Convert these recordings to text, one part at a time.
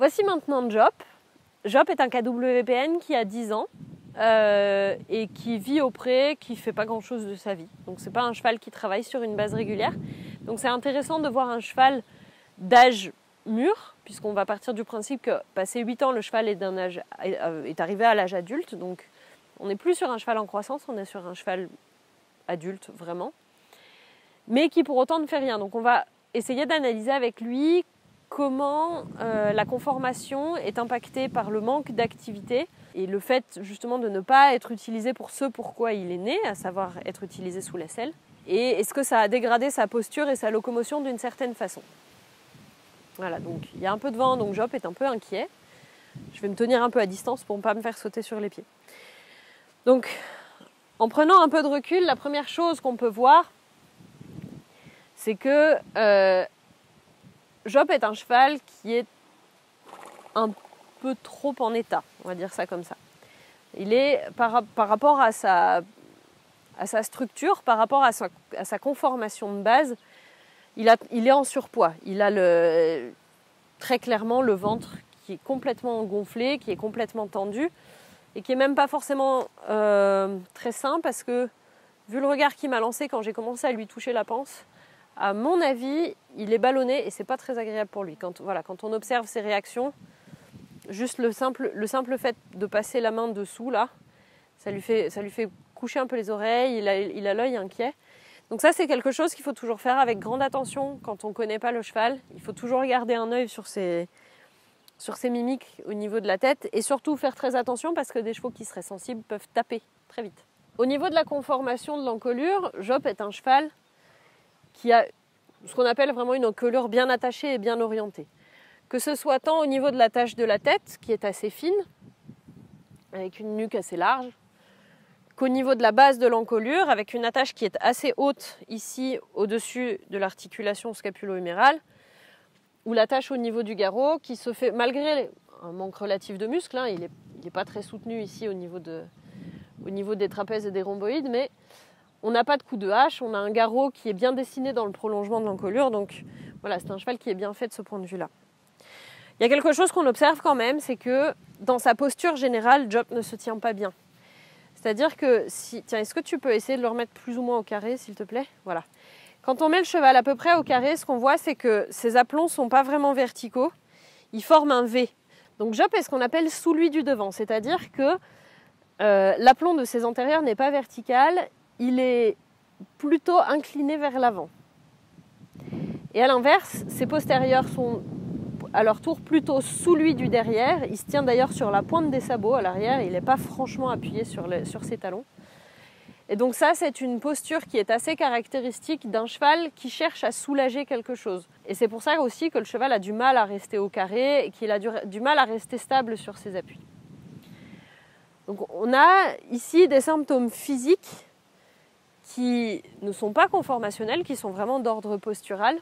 Voici maintenant Jop. Jop est un KWPN qui a 10 ans et qui vit au pré, qui ne fait pas grand-chose de sa vie. Donc c'est pas un cheval qui travaille sur une base régulière. Donc c'est intéressant de voir un cheval d'âge mûr, puisqu'on va partir du principe que passé 8 ans, le cheval est arrivé à l'âge adulte. Donc on n'est plus sur un cheval en croissance, on est sur un cheval adulte vraiment. Mais qui pour autant ne fait rien. Donc on va essayer d'analyser avec lui comment la conformation est impactée par le manque d'activité et le fait justement de ne pas être utilisé pour ce pourquoi il est né, à savoir être utilisé sous la selle. Et est-ce que ça a dégradé sa posture et sa locomotion d'une certaine façon. Voilà, donc il y a un peu de vent, donc Jop est un peu inquiet. Je vais me tenir un peu à distance pour ne pas me faire sauter sur les pieds. Donc, en prenant un peu de recul, la première chose qu'on peut voir, c'est que Jop est un cheval qui est un peu trop en état, on va dire ça comme ça. Il est, par rapport à sa structure, par rapport à sa conformation de base, il est en surpoids. Il a très clairement le ventre qui est complètement gonflé, qui est complètement tendu et qui n'est même pas forcément très sain parce que, vu le regard qu'il m'a lancé quand j'ai commencé à lui toucher la panse, à mon avis, il est ballonné et c'est pas très agréable pour lui. Quand on observe ses réactions, juste le simple fait de passer la main dessous, là, ça lui fait coucher un peu les oreilles, il a l'œil inquiet. Donc ça, c'est quelque chose qu'il faut toujours faire avec grande attention quand on ne connaît pas le cheval. Il faut toujours garder un œil sur ses mimiques au niveau de la tête et surtout faire très attention parce que des chevaux qui seraient sensibles peuvent taper très vite. Au niveau de la conformation de l'encolure, Jop est un cheval qui a ce qu'on appelle vraiment une encolure bien attachée et bien orientée. Que ce soit tant au niveau de l'attache de la tête, qui est assez fine, avec une nuque assez large, qu'au niveau de la base de l'encolure, avec une attache qui est assez haute ici, au-dessus de l'articulation scapulo-humérale, ou l'attache au niveau du garrot, qui se fait, malgré un manque relatif de muscle, hein, il n'est pas très soutenu ici au niveau des trapèzes et des rhomboïdes, mais on n'a pas de coup de hache, on a un garrot qui est bien dessiné dans le prolongement de l'encolure, donc voilà, c'est un cheval qui est bien fait de ce point de vue-là. Il y a quelque chose qu'on observe quand même, c'est que dans sa posture générale, Jop ne se tient pas bien. C'est-à-dire que, est-ce que tu peux essayer de le remettre plus ou moins au carré, s'il te plaît ? Voilà. Quand on met le cheval à peu près au carré, ce qu'on voit, c'est que ses aplombs ne sont pas vraiment verticaux, ils forment un V. Donc Jop est ce qu'on appelle sous lui du devant, c'est-à-dire que l'aplomb de ses antérieurs n'est pas vertical, il est plutôt incliné vers l'avant. Et à l'inverse, ses postérieurs sont à leur tour plutôt sous lui du derrière. Il se tient d'ailleurs sur la pointe des sabots à l'arrière, il n'est pas franchement appuyé sur ses talons. Et donc ça, c'est une posture qui est assez caractéristique d'un cheval qui cherche à soulager quelque chose. Et c'est pour ça aussi que le cheval a du mal à rester au carré et qu'il a du mal à rester stable sur ses appuis. Donc on a ici des symptômes physiques qui ne sont pas conformationnels, qui sont vraiment d'ordre postural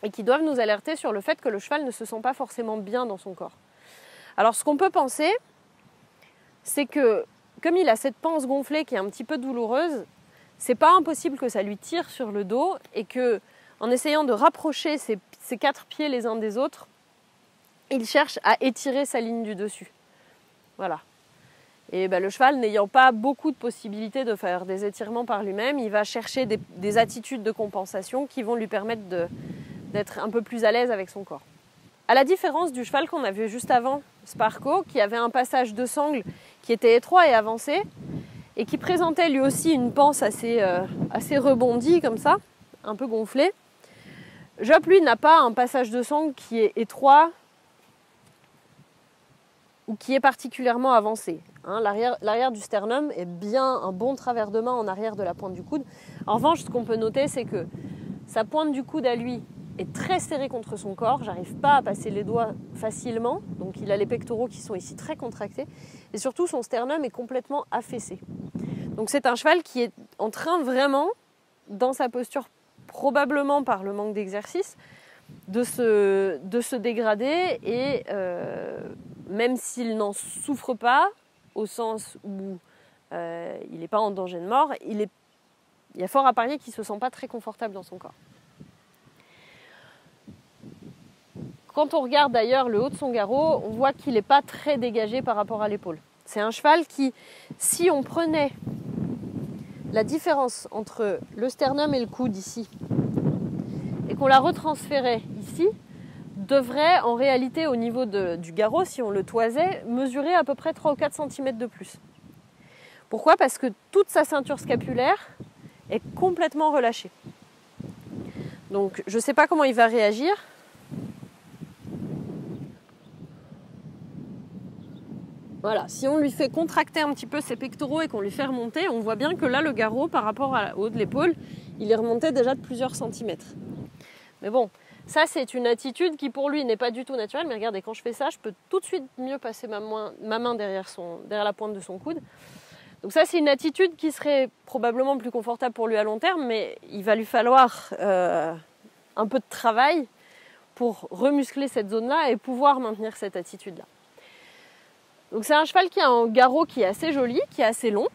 et qui doivent nous alerter sur le fait que le cheval ne se sent pas forcément bien dans son corps. Alors ce qu'on peut penser, c'est que comme il a cette panse gonflée qui est un petit peu douloureuse, c'est pas impossible que ça lui tire sur le dos et que, en essayant de rapprocher ses 4 pieds les uns des autres, il cherche à étirer sa ligne du dessus. Voilà. Et le cheval, n'ayant pas beaucoup de possibilités de faire des étirements par lui-même, il va chercher des attitudes de compensation qui vont lui permettre d'être un peu plus à l'aise avec son corps. À la différence du cheval qu'on a vu juste avant, Sparko, qui avait un passage de sangle qui était étroit et avancé, et qui présentait lui aussi une panse assez rebondie comme ça, un peu gonflée. Jop, lui, n'a pas un passage de sangle qui est étroit ou qui est particulièrement avancé. L'arrière du sternum est bien un bon travers de main en arrière de la pointe du coude. En revanche, ce qu'on peut noter, c'est que sa pointe du coude à lui est très serrée contre son corps. J'arrive pas à passer les doigts facilement. Donc il a les pectoraux qui sont ici très contractés. Et surtout, son sternum est complètement affaissé. Donc c'est un cheval qui est en train vraiment, dans sa posture, probablement par le manque d'exercice, de se dégrader. Et même s'il n'en souffre pas, au sens où il n'est pas en danger de mort, il y a fort à parier qu'il ne se sent pas très confortable dans son corps. Quand on regarde d'ailleurs le haut de son garrot, on voit qu'il n'est pas très dégagé par rapport à l'épaule. C'est un cheval qui, si on prenait la différence entre le sternum et le coude ici, et qu'on la retransférait ici, devrait en réalité au niveau du garrot, si on le toisait, mesurer à peu près 3 ou 4 cm de plus. Pourquoi ? Parce que toute sa ceinture scapulaire est complètement relâchée. Donc je ne sais pas comment il va réagir. Voilà, si on lui fait contracter un petit peu ses pectoraux et qu'on lui fait remonter, on voit bien que là, le garrot, par rapport au haut de l'épaule, il est remonté déjà de plusieurs centimètres. Mais bon, ça c'est une attitude qui pour lui n'est pas du tout naturelle. Mais regardez, quand je fais ça, je peux tout de suite mieux passer ma main derrière la pointe de son coude. Donc ça c'est une attitude qui serait probablement plus confortable pour lui à long terme, mais il va lui falloir un peu de travail pour remuscler cette zone-là et pouvoir maintenir cette attitude-là. Donc c'est un cheval qui a un garrot qui est assez joli, qui est assez long.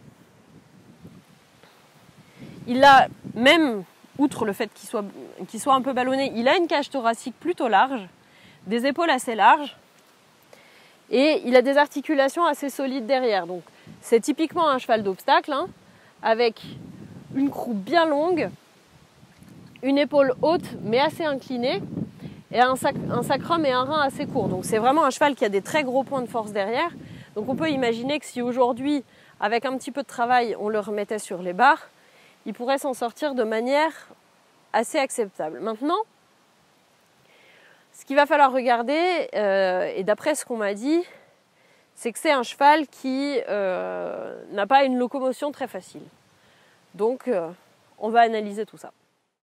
Il a, même outre le fait qu'il soit un peu ballonné, il a une cage thoracique plutôt large, des épaules assez larges et il a des articulations assez solides derrière. Donc c'est typiquement un cheval d'obstacle, hein, avec une croupe bien longue, une épaule haute mais assez inclinée et un sacrum et un rein assez court. Donc c'est vraiment un cheval qui a des très gros points de force derrière. Donc on peut imaginer que si aujourd'hui, avec un petit peu de travail, on le remettait sur les barres, il pourrait s'en sortir de manière assez acceptable. Maintenant, ce qu'il va falloir regarder, et d'après ce qu'on m'a dit, c'est que c'est un cheval qui n'a pas une locomotion très facile. Donc on va analyser tout ça.